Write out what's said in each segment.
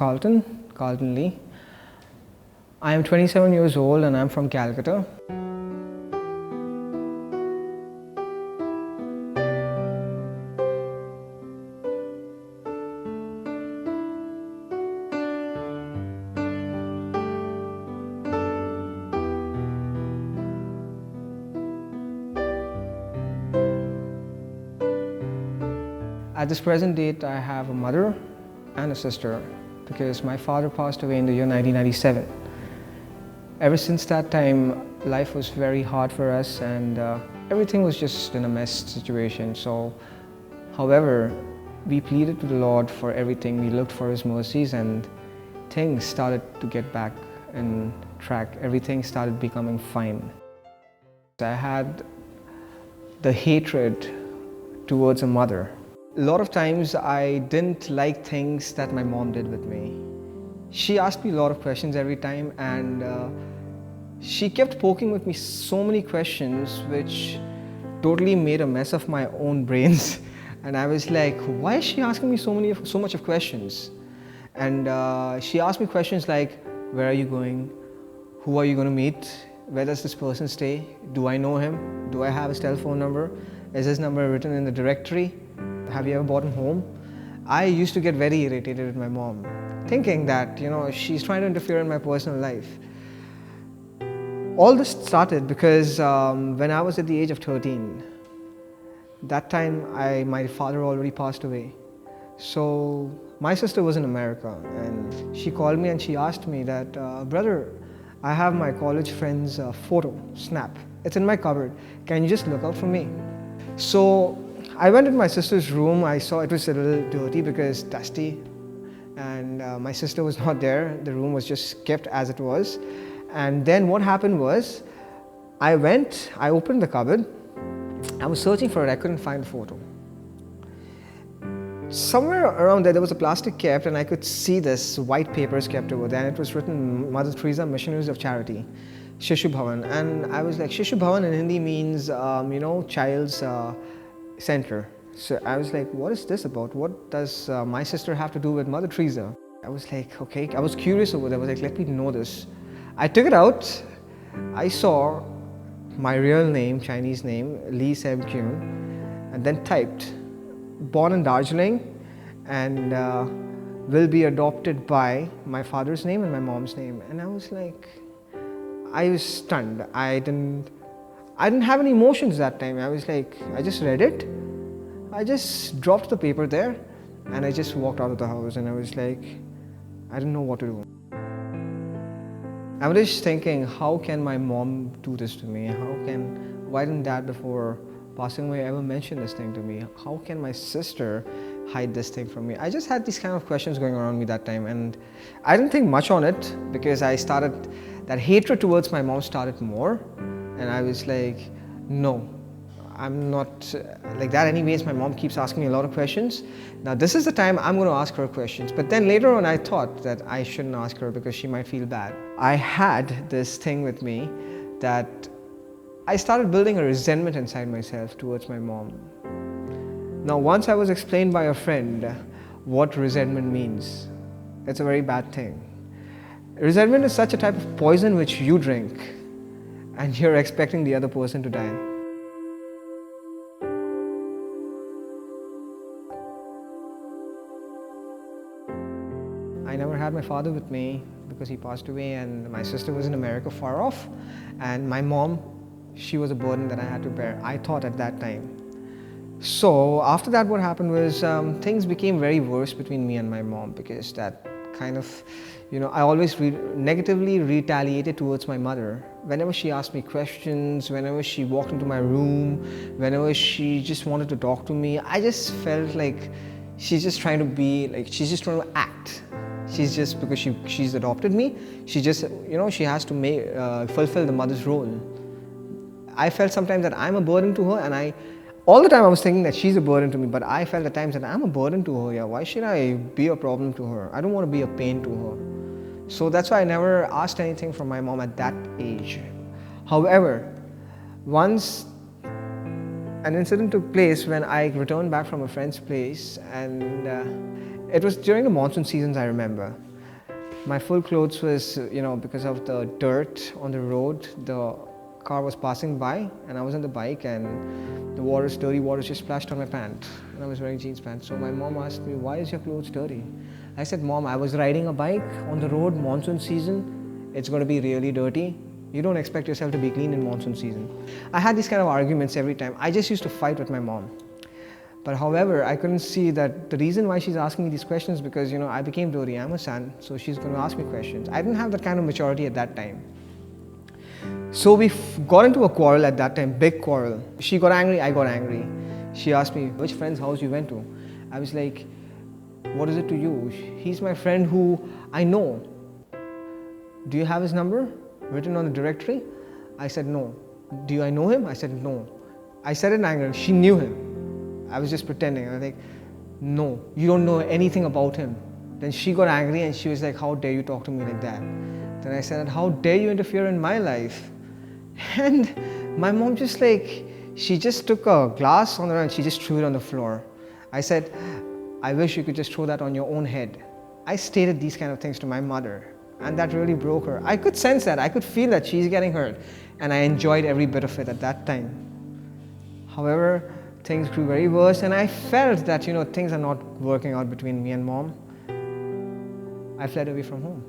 Carlton Lee. I am 27 years old and I'm from Calcutta. At this present date, I have a mother and a sister because my father passed away in the year 1997. Ever since that time, life was very hard for us and everything was just in a mess situation. So, however, we pleaded to the Lord for everything. We looked for His mercies and things started to get back in track. Everything started becoming fine. I had the hatred towards a mother. A lot of times I didn't like things that my mom did with me. She asked me a lot of questions every time and she kept poking with me so many questions which totally made a mess of my own brains. And I was like, why is she asking me so much of questions? And she asked me questions like, where are you going? Who are you going to meet? Where does this person stay? Do I know him? Do I have his telephone number? Is his number written in the directory? Have you ever bought a home? I used to get very irritated with my mom, thinking that, she's trying to interfere in my personal life. All this started because when I was at the age of 13, that time my father already passed away. So my sister was in America and she called me and she asked me that, brother, I have my college friend's photo, snap. It's in my cupboard. Can you just look out for me? So I went into my sister's room. I saw it was a little dirty because dusty and my sister was not there. The room was just kept as it was. And then what happened was, I opened the cupboard. I was searching for it. I couldn't find the photo. Somewhere around there was a plastic kept and I could see this white papers kept over there and it was written Mother Teresa Missionaries of Charity, Shishu Bhavan. And I was like, Shishu Bhavan in Hindi means, child's center. So I was like, what is this about? What does my sister have to do with Mother Teresa? I was like, okay, I was curious over there. I was like, let me know this. I took it out. I saw my real name, Chinese name, Lee Seb Kyun, and then typed, born in Darjeeling and will be adopted by my father's name and my mom's name. And I was like, I was stunned. I didn't have any emotions that time. I was like, I just read it. I just dropped the paper there and I just walked out of the house and I was like, I didn't know what to do. I was just thinking, how can my mom do this to me? Why didn't dad before passing away ever mention this thing to me? How can my sister hide this thing from me? I just had these kind of questions going around me that time and I didn't think much on it because that hatred towards my mom started more. And I was like, no, I'm not like that anyways. My mom keeps asking me a lot of questions. Now this is the time I'm going to ask her questions. But then later on I thought that I shouldn't ask her because she might feel bad. I had this thing with me that I started building a resentment inside myself towards my mom. Now once I was explained by a friend what resentment means, it's a very bad thing. Resentment is such a type of poison which you drink and you're expecting the other person to die. I never had my father with me because he passed away and my sister was in America far off and my mom, she was a burden that I had to bear, I thought at that time. So after that what happened was things became very worse between me and my mom because that kind of, I always negatively retaliated towards my mother. Whenever she asked me questions, whenever she walked into my room, whenever she just wanted to talk to me, I just felt like she's just trying to act. She's just, because she's adopted me, she just, she has to fulfill the mother's role. I felt sometimes that I'm a burden to her and all the time I was thinking that she's a burden to me, but I felt at times that I'm a burden to her. Yeah, why should I be a problem to her? I don't want to be a pain to her. So that's why I never asked anything from my mom at that age. However, once an incident took place when I returned back from a friend's place and it was during the monsoon seasons, I remember. My full clothes was, because of the dirt on the road, the car was passing by and I was on the bike and the dirty water just splashed on my pant and I was wearing jeans pants. So my mom asked me, why is your clothes dirty? I said, Mom, I was riding a bike on the road, monsoon season. It's going to be really dirty. You don't expect yourself to be clean in monsoon season. I had these kind of arguments every time. I just used to fight with my mom. But however, I couldn't see that the reason why she's asking me these questions because, I became dirty. I'm a son, so she's going to ask me questions. I didn't have that kind of maturity at that time. So we got into a quarrel at that time, big quarrel. She got angry, I got angry. She asked me, which friend's house you went to? I was like, what is it to you? He's my friend who I know. Do you have his number written on the directory? I said, no. Do I know him? I said, no. I said it in anger. She knew him. I was just pretending. I was like, no, you don't know anything about him. Then she got angry and she was like, how dare you talk to me like that? Then I said, how dare you interfere in my life? And my mom she just took a glass on her and she just threw it on the floor. I said, I wish you could just throw that on your own head. I stated these kind of things to my mother and that really broke her. I could sense that, I could feel that she's getting hurt and I enjoyed every bit of it at that time. However, things grew very worse and I felt that, things are not working out between me and Mom. I fled away from home.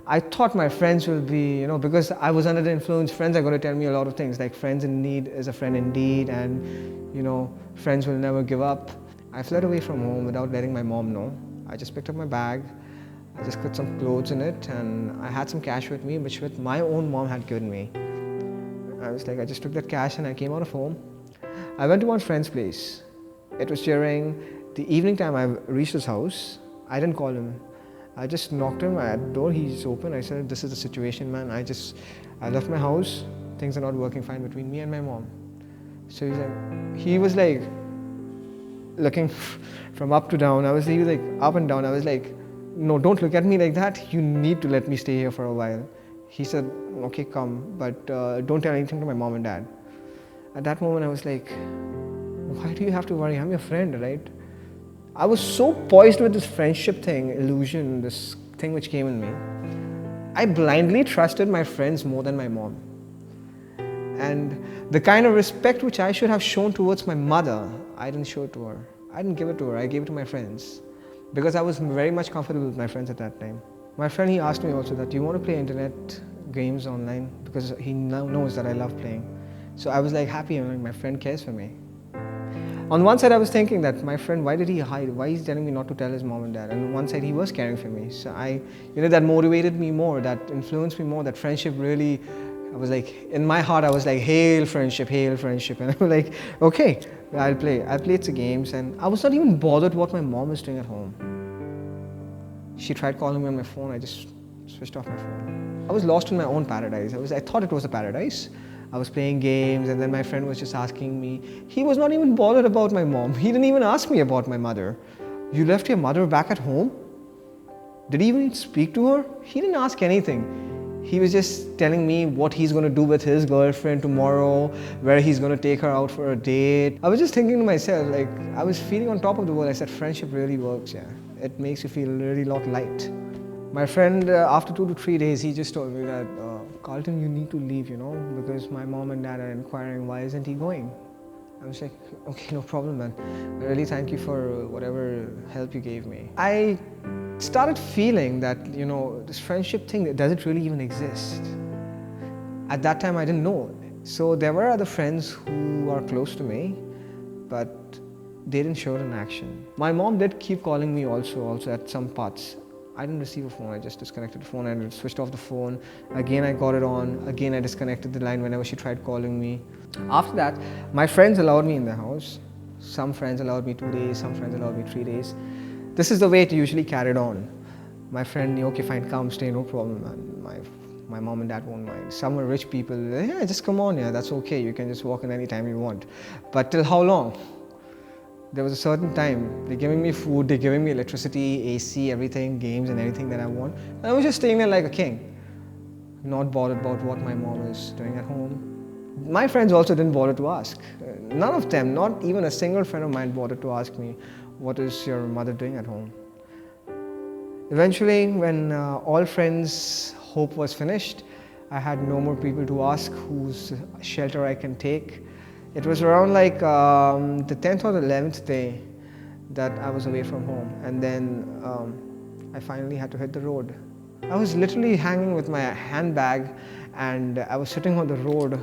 I thought my friends will be, because I was under the influence, friends are going to tell me a lot of things like friends in need is a friend indeed and, friends will never give up. I fled away from home without letting my mom know. I just picked up my bag, I just put some clothes in it and I had some cash with me which my own mom had given me. I just took that cash and I came out of home. I went to one friend's place. It was during the evening time I reached his house. I didn't call him. I just knocked him at the door, he's open. I said, this is the situation, man. I left my house. Things are not working fine between me and my mom. So he was like looking from up to down. He was like up and down. I was like, no, don't look at me like that. You need to let me stay here for a while. He said, okay, come, but don't tell anything to my mom and dad. At that moment, I was like, why do you have to worry? I'm your friend, right? I was so poised with this friendship thing, illusion, this thing which came in me. I blindly trusted my friends more than my mom. And the kind of respect which I should have shown towards my mother, I didn't show it to her. I didn't give it to her, I gave it to my friends. Because I was very much comfortable with my friends at that time. My friend, he asked me also that, do you want to play internet games online? Because he now knows that I love playing. So I was like happy, my friend cares for me. On one side I was thinking that my friend, why did he hide? Why is he telling me not to tell his mom and dad? And on one side he was caring for me. So that motivated me more, that influenced me more, that friendship really, I was like, in my heart I was like, hail friendship. And I was like, okay, I'll play. I played some games and I was not even bothered what my mom was doing at home. She tried calling me on my phone, I just switched off my phone. I was lost in my own paradise. I thought it was a paradise. I was playing games and then my friend was just asking me. He was not even bothered about my mom. He didn't even ask me about my mother. You left your mother back at home? Did he even speak to her? He didn't ask anything. He was just telling me what he's going to do with his girlfriend tomorrow, where he's going to take her out for a date. I was just thinking to myself, I was feeling on top of the world. I said, friendship really works, yeah. It makes you feel really a lot light. My friend, after 2 to 3 days, he just told me that, Carlton, you need to leave, because my mom and dad are inquiring, why isn't he going? I was like, okay, no problem, man. I really thank you for whatever help you gave me. I started feeling that, this friendship thing, does it really even exist? At that time, I didn't know. So there were other friends who are close to me, but they didn't show it in action. My mom did keep calling me also at some parts. I didn't receive a phone, I just disconnected the phone and switched off the phone. Again I got it on, again I disconnected the line whenever she tried calling me. After that, my friends allowed me in the house. Some friends allowed me 2 days, some friends allowed me 3 days. This is the way it usually carried on. My friend knew, okay fine, come, stay, no problem, man. My mom and dad won't mind. Some were rich people, yeah, just come on, yeah, that's okay, you can just walk in any time you want. But till how long? There was a certain time, they're giving me food, they're giving me electricity, AC, everything, games and everything that I want. And I was just staying there like a king. Not bothered about what my mom is doing at home. My friends also didn't bother to ask. None of them, not even a single friend of mine bothered to ask me, what is your mother doing at home? Eventually, when all friends' hope was finished, I had no more people to ask whose shelter I can take. It was around like the 10th or the 11th day that I was away from home, and then I finally had to hit the road. I was literally hanging with my handbag, and I was sitting on the road.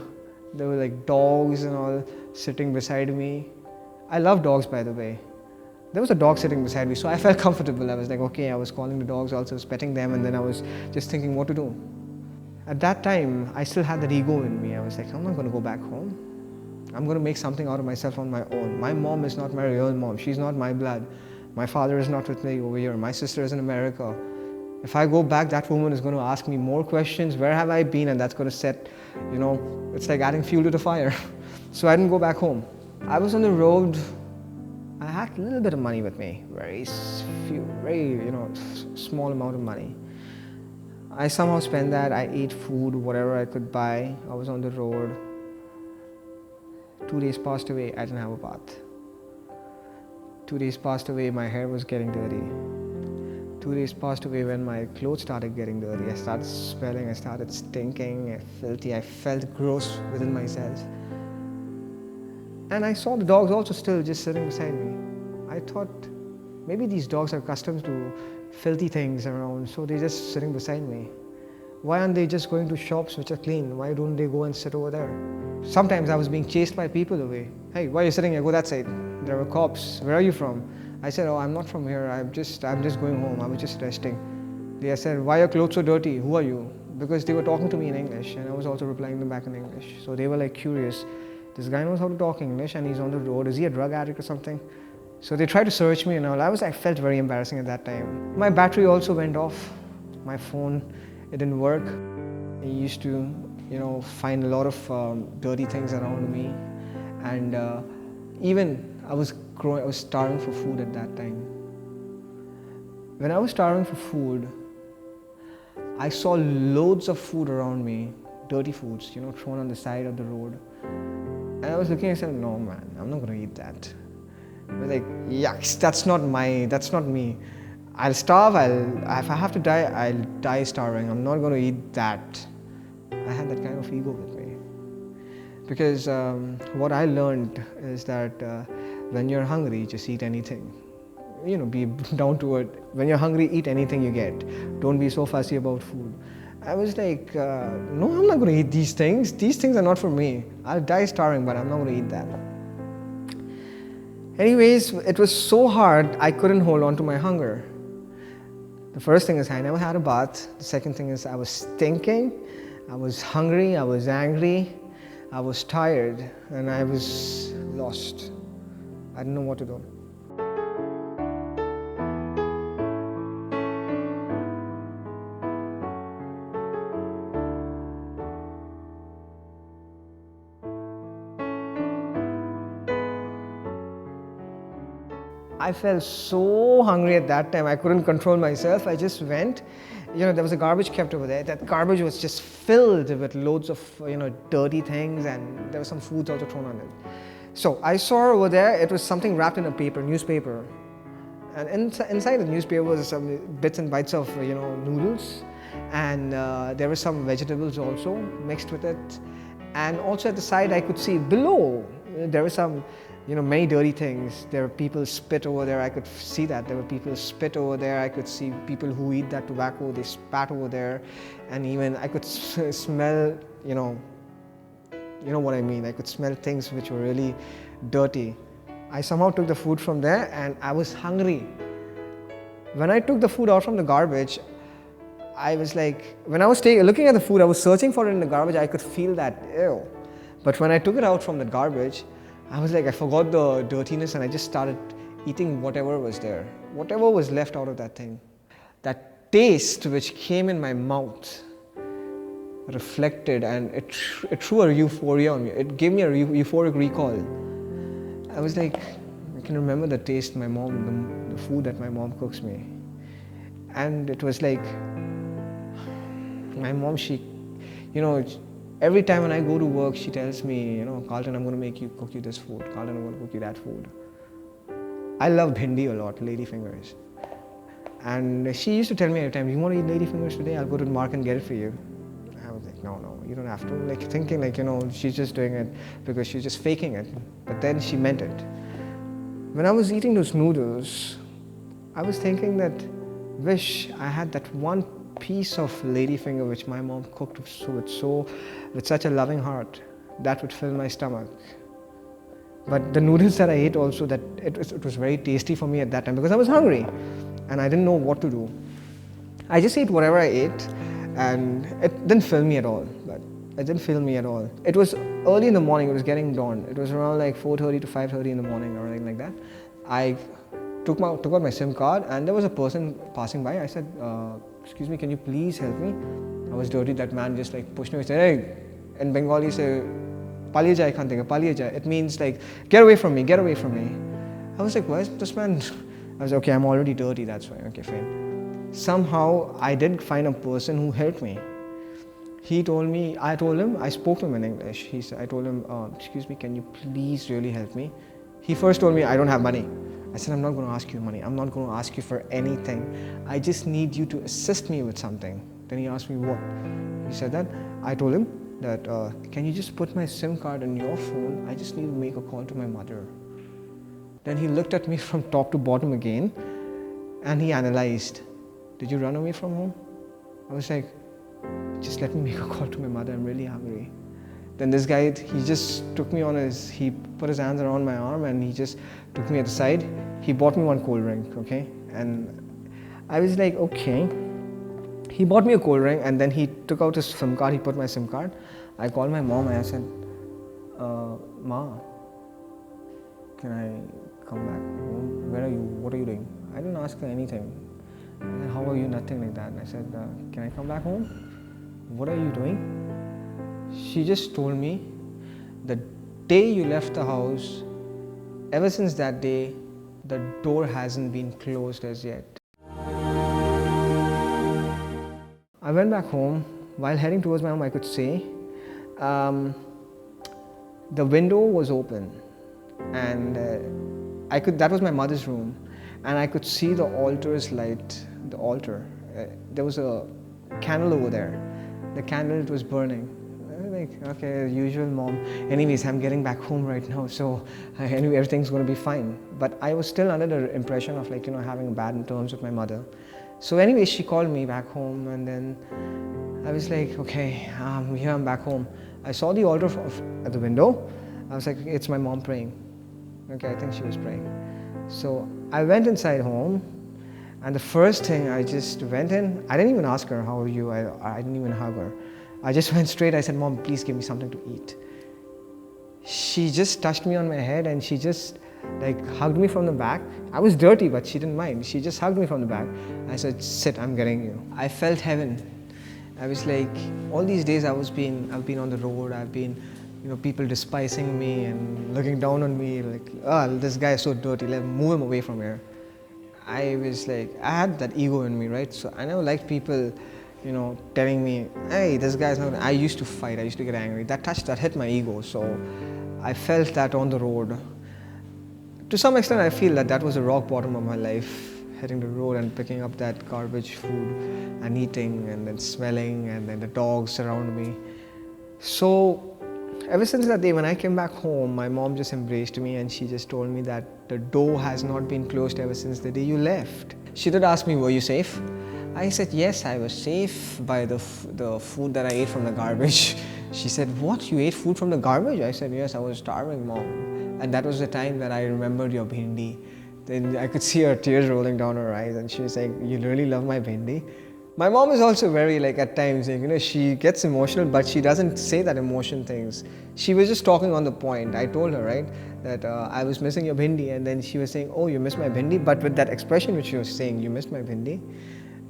There were like dogs and all sitting beside me. I love dogs, by the way. There was a dog sitting beside me, so I felt comfortable. I was like, okay, I was calling the dogs, also was petting them, and then I was just thinking what to do. At that time, I still had that ego in me. I was like, I'm not going to go back home. I'm going to make something out of myself on my own. My mom is not my real mom. She's not my blood. My father is not with me over here. My sister is in America. If I go back, that woman is going to ask me more questions. Where have I been? And that's going to set, it's like adding fuel to the fire. So I didn't go back home. I was on the road. I had a little bit of money with me, very small amount of money. I somehow spent that. I ate food, whatever I could buy. I was on the road. 2 days passed away, I didn't have a bath. 2 days passed away, my hair was getting dirty. 2 days passed away when my clothes started getting dirty. I started smelling, I started stinking, filthy. I felt gross within myself. And I saw the dogs also still just sitting beside me. I thought maybe these dogs are accustomed to filthy things around, so they're just sitting beside me. Why aren't they just going to shops which are clean? Why don't they go and sit over there? Sometimes I was being chased by people away. Hey, why are you sitting here? Go that side. There were cops. Where are you from? I said, oh, I'm not from here. I'm just going home. I was just resting. They said, why are your clothes so dirty? Who are you? Because they were talking to me in English, and I was also replying them back in English. So they were like curious. This guy knows how to talk English, and he's on the road. Is he a drug addict or something? So they tried to search me and all. I felt very embarrassing at that time. My battery also went off. My phone, it didn't work. I used to, find a lot of dirty things around me, and even I was starving for food at that time. When I was starving for food, I saw loads of food around me, dirty foods, thrown on the side of the road. And I was looking at myself, no man, I'm not going to eat that. I was like, yucks, that's not me. I'll starve, if I have to die, I'll die starving. I'm not going to eat that. I had that kind of ego with me. Because what I learned is that when you're hungry, just eat anything. Be down to it. When you're hungry, eat anything you get. Don't be so fussy about food. I was like, no, I'm not going to eat these things. These things are not for me. I'll die starving, but I'm not going to eat that. Anyways, it was so hard, I couldn't hold on to my hunger. The first thing is I never had a bath. The second thing is I was stinking. I was hungry, I was angry, I was tired, and I was lost. I didn't know what to do. I felt so hungry at that time. I couldn't control myself. I just went. There was a garbage kept over there. That garbage was just filled with loads of, dirty things, and there was some foods also thrown on it. So I saw over there, it was something wrapped in a newspaper. And inside the newspaper was some bits and bytes of, noodles. And there were some vegetables also mixed with it. And also at the side, I could see below, there were some, many dirty things. There were people spit over there. I could see that. There were people spit over there. I could see people who eat that tobacco. They spat over there. And even I could smell, you know what I mean. I could smell things which were really dirty. I somehow took the food from there, and I was hungry. When I took the food out from the garbage, I was like, when I was looking at the food, I was searching for it in the garbage. I could feel that, ew. But when I took it out from the garbage, I was like, I forgot the dirtiness, and I just started eating whatever was there, whatever was left out of that thing. That taste which came in my mouth reflected, and it threw a euphoria on me. It gave me a euphoric recall. I was like, I can remember the taste the food that my mom cooks me. And it was like, my mom, every time when I go to work, she tells me, Carlton, I'm going to cook you this food. Carlton, I'm going to cook you that food. I love bhindi a lot, lady fingers. And she used to tell me every time, you want to eat lady fingers today? I'll go to the market and get it for you. I was like, no, you don't have to. Like thinking like, she's just doing it because she's just faking it. But then she meant it. When I was eating those noodles, I was thinking that, wish I had that one piece of lady finger which my mom cooked with such a loving heart, that would fill my stomach. But the noodles that I ate also, that it was very tasty for me at that time because I was hungry and I didn't know what to do. I just ate whatever I ate and it didn't fill me at all. It was early in the morning, it was getting dawn. It was around like 4:30 to 5:30 in the morning or anything like that. I took out my SIM card and there was a person passing by. I said, excuse me, can you please help me? I was dirty. That man just like pushed me. He said, hey, in Bengali say, paliye jai khan dega, paliye jai. It means like, get away from me. I was like, why is this man? I was like, okay, I'm already dirty, that's why. Okay, fine. Somehow I did find a person who helped me. I spoke to him in English. I told him, excuse me, can you please really help me? He first told me, I don't have money. I said, I'm not going to ask you money. I'm not going to ask you for anything. I just need you to assist me with something. Then he asked me what? He said that. I told him that, can you just put my SIM card in your phone? I just need to make a call to my mother. Then he looked at me from top to bottom again and he analyzed. Did you run away from home? I was like, just let me make a call to my mother. I'm really hungry. Then this guy, he just took me he put his hands around my arm and he just took me at the side. He bought me one cold drink, okay? And I was like, okay. He bought me a cold drink and then he took out his SIM card, he put my SIM card. I called my mom and I said, Ma, can I come back home? Where are you? What are you doing? I didn't ask her anything. I said, how are you? Nothing like that. And I said, can I come back home? What are you doing? She just told me, the day you left the house, ever since that day, the door hasn't been closed as yet. I went back home. While heading towards my home, I could see the window was open and that was my mother's room, and I could see the altar's light, the altar. There was a candle over there. The candle, it was burning. Like, okay, usual mom. Anyways, I'm getting back home right now, so anyway, everything's going to be fine. But I was still under the impression of like, having bad terms with my mother. So anyway, she called me back home and then I was like, okay, here I'm back home. I saw the altar at the window. I was like, it's my mom praying. Okay, I think she was praying. So I went inside home and the first thing, I just went in. I didn't even ask her, how are you? I didn't even hug her. I just went straight. I said, Mom, please give me something to eat. She just touched me on my head and she just like hugged me from the back. I was dirty, but she didn't mind. She just hugged me from the back. I said, sit, I'm getting you. I felt heaven. I was like, all these days I've been on the road. I've been, people despising me and looking down on me like, oh, this guy is so dirty. Let's move him away from here. I was like, I had that ego in me, right? So I never liked people telling me, hey, this guy's not. I used to fight, I used to get angry. That hit my ego. So I felt that on the road. To some extent, I feel that was the rock bottom of my life, hitting the road and picking up that garbage food and eating and then smelling and then the dogs around me. So ever since that day, when I came back home, my mom just embraced me and she just told me that the door has not been closed ever since the day you left. She did ask me, were you safe? I said, yes, I was safe by the food that I ate from the garbage. She said, what, you ate food from the garbage? I said, yes, I was starving, Mom. And that was the time that I remembered your bhindi. Then I could see her tears rolling down her eyes and she was like, you really love my bhindi? My mom is also very at times, she gets emotional, but she doesn't say that emotion things. She was just talking on the point. I told her, right, that I was missing your bhindi, and then she was saying, oh, you missed my bhindi, but with that expression which she was saying, you missed my bhindi,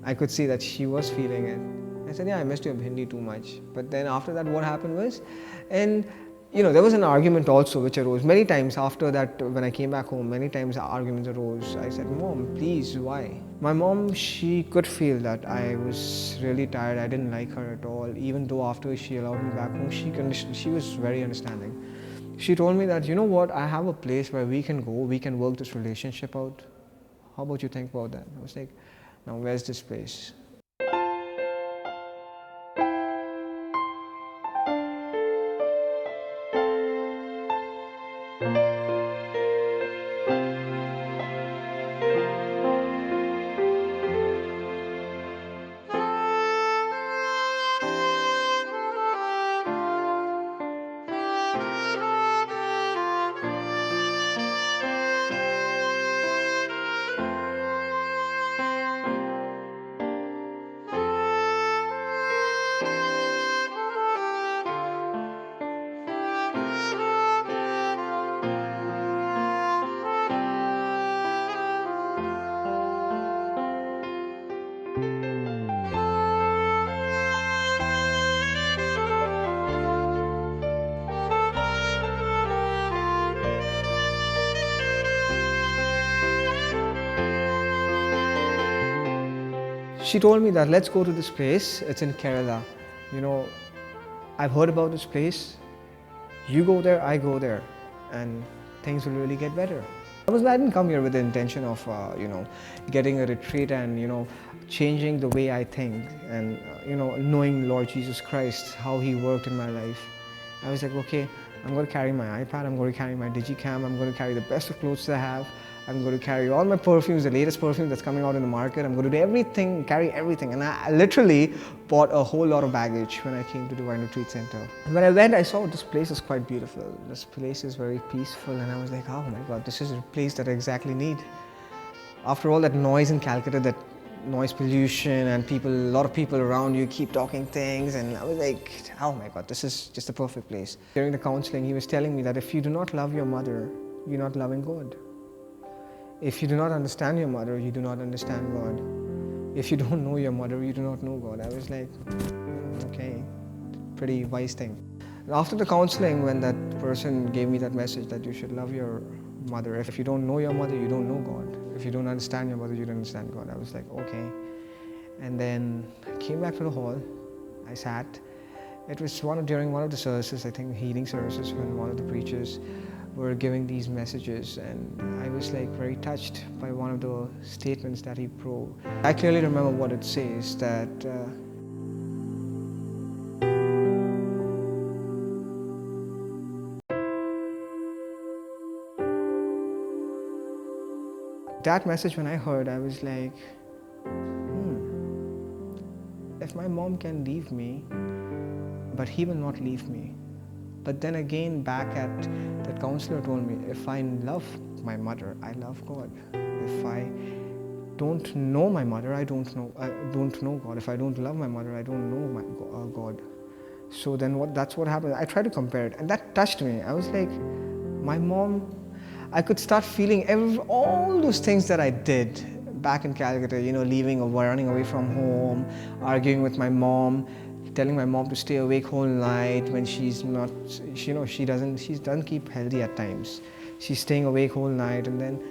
I could see that she was feeling it. I said, yeah, I missed your bhindi too much. But then after that, what happened was, and there was an argument also which arose many times after that. When I came back home, many times arguments arose. I said, Mom, please, why? My mom, she could feel that I was really tired. I didn't like her at all. Even though after she allowed me back home, she was very understanding. She told me that, you know what, I have a place where we can go, we can work this relationship out. How about you think about that? I was like, Now where's this place? She told me that let's go to this place, it's in Kerala. You know, I've heard about this place. You go there, I go there, and things will really get better. I didn't come here with the intention of, getting a retreat and, changing the way I think and, knowing Lord Jesus Christ, how He worked in my life. I was like, okay, I'm going to carry my iPad, I'm going to carry my digicam, I'm going to carry the best of clothes I have, I'm going to carry all my perfumes, the latest perfume that's coming out in the market. I'm going to do everything, carry everything. And I literally bought a whole lot of baggage when I came to Divine Retreat Center. When I went, I saw this place is quite beautiful. This place is very peaceful, and I was like, oh my God, this is a place that I exactly need. After all that noise in Calcutta, that noise pollution and a lot of people around you keep talking things, and I was like, oh my God, this is just the perfect place. During the counseling, he was telling me that if you do not love your mother, you're not loving God. If you do not understand your mother, you do not understand God. If you don't know your mother, you do not know God. I was like, okay, pretty wise thing. After the counseling, when that person gave me that message that you should love your mother, if you don't know your mother, you don't know God. If you don't understand your mother, you don't understand God. I was like, okay. And then I came back to the hall. I sat. It was during one of the services, I think healing services, when one of the preachers were giving these messages, and I was like very touched by one of the statements that he wrote. I clearly remember what it says, that that message when I heard, I was like, if my mom can leave me, but He will not leave me. But then again, back at that counselor told me, if I love my mother, I love God. If I don't know my mother, I don't know God. If I don't love my mother, I don't know God. So then that's what happened. I tried to compare it, and that touched me. I was like, my mom, I could start feeling all those things that I did back in Calcutta, leaving or running away from home, arguing with my mom, telling my mom to stay awake whole night when she's not, she doesn't keep healthy at times. She's staying awake whole night, and then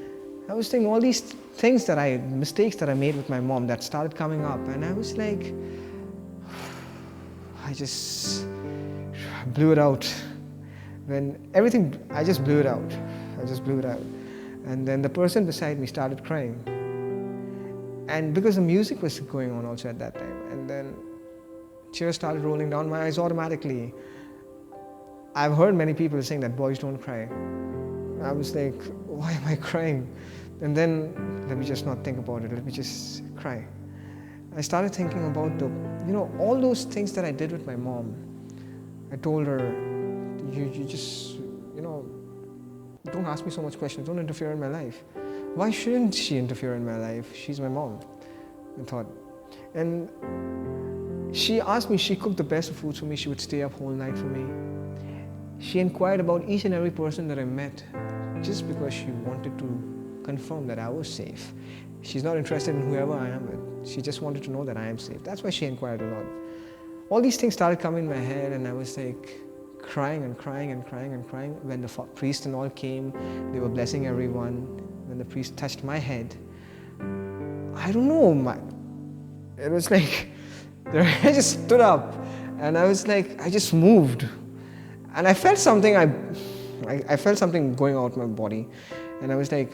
I was thinking all these things mistakes that I made with my mom that started coming up, and I was like, I just blew it out. I just blew it out. And then the person beside me started crying. And because the music was going on also at that time, and then tears started rolling down my eyes automatically. I've heard many people saying that boys don't cry. I was like, why am I crying? And then, let me just not think about it, let me just cry. I started thinking about all those things that I did with my mom. I told her, you just, don't ask me so much questions, don't interfere in my life. Why shouldn't she interfere in my life? She's my mom, I thought. And she asked me, she cooked the best of foods for me, she would stay up whole night for me. She inquired about each and every person that I met just because she wanted to confirm that I was safe. She's not interested in whoever I am with. She just wanted to know that I am safe. That's why she inquired a lot. All these things started coming in my head, and I was like crying and crying and crying and crying. When the priest and all came, they were blessing everyone. When the priest touched my head, I don't know, it was like, I just stood up, and I was like, I just moved. And I felt something, I felt something going out my body. And I was like,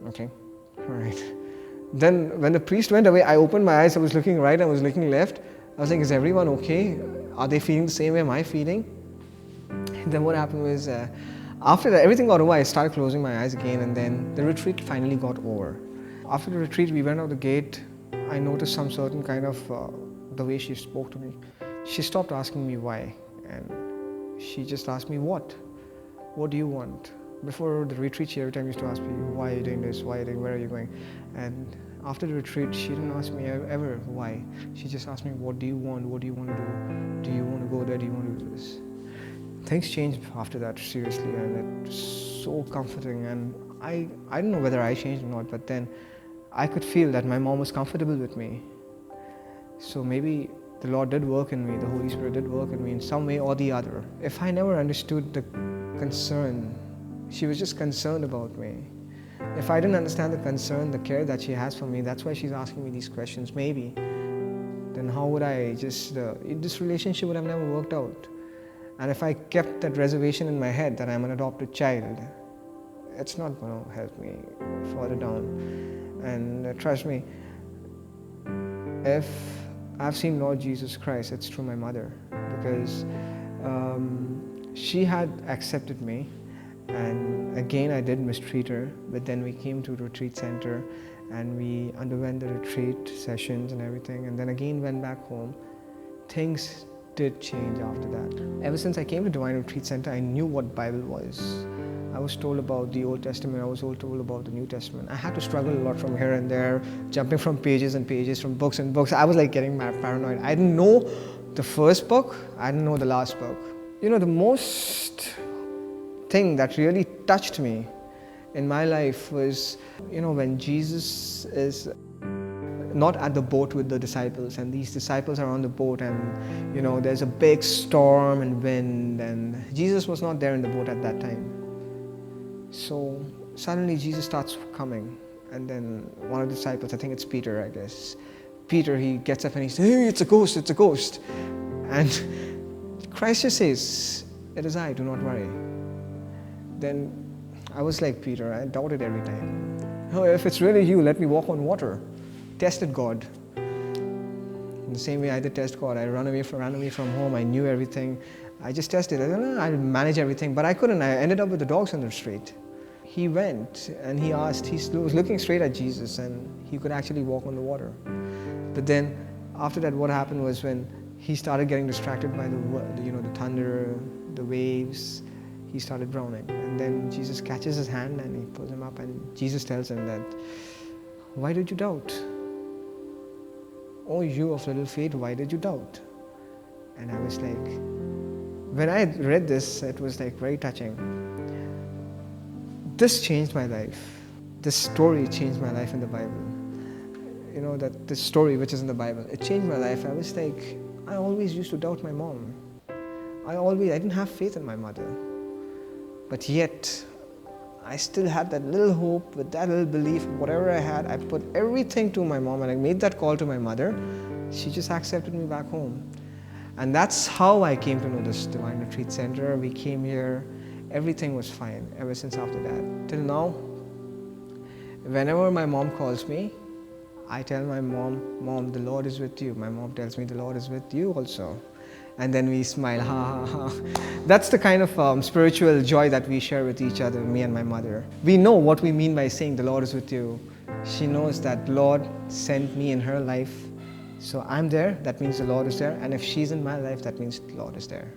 okay, all right. Then when the priest went away, I opened my eyes, I was looking right, I was looking left. I was like, is everyone okay? Are they feeling the same way am I feeling? And then what happened was, after that, everything got over, I started closing my eyes again, and then the retreat finally got over. After the retreat, we went out the gate. I noticed some certain kind of, the way she spoke to me. She stopped asking me why, and she just asked me what? What do you want? Before the retreat, she every time used to ask me, why are you doing this? Why are you doing, where are you going? And after the retreat, she didn't ask me ever why. She just asked me, what do you want? What do you want to do? Do you want to go there? Do you want to do this? Things changed after that, seriously, and it was so comforting. And I don't know whether I changed or not, but then I could feel that my mom was comfortable with me. So maybe the Lord did work in me, the Holy Spirit did work in me in some way or the other. If I never understood the concern, she was just concerned about me. If I didn't understand the concern, the care that she has for me, that's why she's asking me these questions, maybe, then how would I just, this relationship would have never worked out. And if I kept that reservation in my head that I'm an adopted child, it's not going to help me further down. And trust me, if I've seen Lord Jesus Christ, it's through my mother, because she had accepted me. And again, I did mistreat her, but then we came to the retreat center and we underwent the retreat sessions and everything, and then again went back home. Things did change after that. Ever since I came to Divine Retreat Center, I knew what Bible was. I was told about the Old Testament, I was told about the New Testament. I had to struggle a lot from here and there, jumping from pages and pages, from books and books. I was like getting paranoid. I didn't know the first book, I didn't know the last book. You know, the most thing that really touched me in my life was, you know, when Jesus is not at the boat with the disciples, and these disciples are on the boat, and you know, there's a big storm and wind, and Jesus was not there in the boat at that time. So suddenly Jesus starts coming, and then one of the disciples, I think it's Peter, I guess. Peter, he gets up and he says, hey, it's a ghost, it's a ghost. And Christ just says, it is I, do not worry. Then I was like Peter, I doubted every time. Oh, if it's really you, let me walk on water. Tested God. In the same way I did test God. I ran away from home, I knew everything. I just tested, I don't know, I'd manage everything, but I couldn't. I ended up with the dogs on the street. He went and he asked, he was looking straight at Jesus, and he could actually walk on the water. But then after that, what happened was when he started getting distracted by the thunder, the waves, he started drowning. And then Jesus catches his hand and he pulls him up, and Jesus tells him that, why did you doubt? Oh, you of little faith, why did you doubt? And I was like, when I read this, it was like very touching. This changed my life. This story changed my life in the Bible. You know, that this story which is in the Bible, it changed my life. I was like, I always used to doubt my mom. I didn't have faith in my mother. But yet, I still had that little hope, with that little belief, whatever I had, I put everything to my mom, and I made that call to my mother. She just accepted me back home. And that's how I came to know this Divine Retreat Center. We came here, everything was fine ever since after that. Till now, whenever my mom calls me, I tell my mom, the Lord is with you. My mom tells me, the Lord is with you also. And then we smile, ha, ha, ha. That's the kind of spiritual joy that we share with each other, me and my mother. We know what we mean by saying the Lord is with you. She knows that the Lord sent me in her life. So I'm there, that means the Lord is there. And if she's in my life, that means the Lord is there.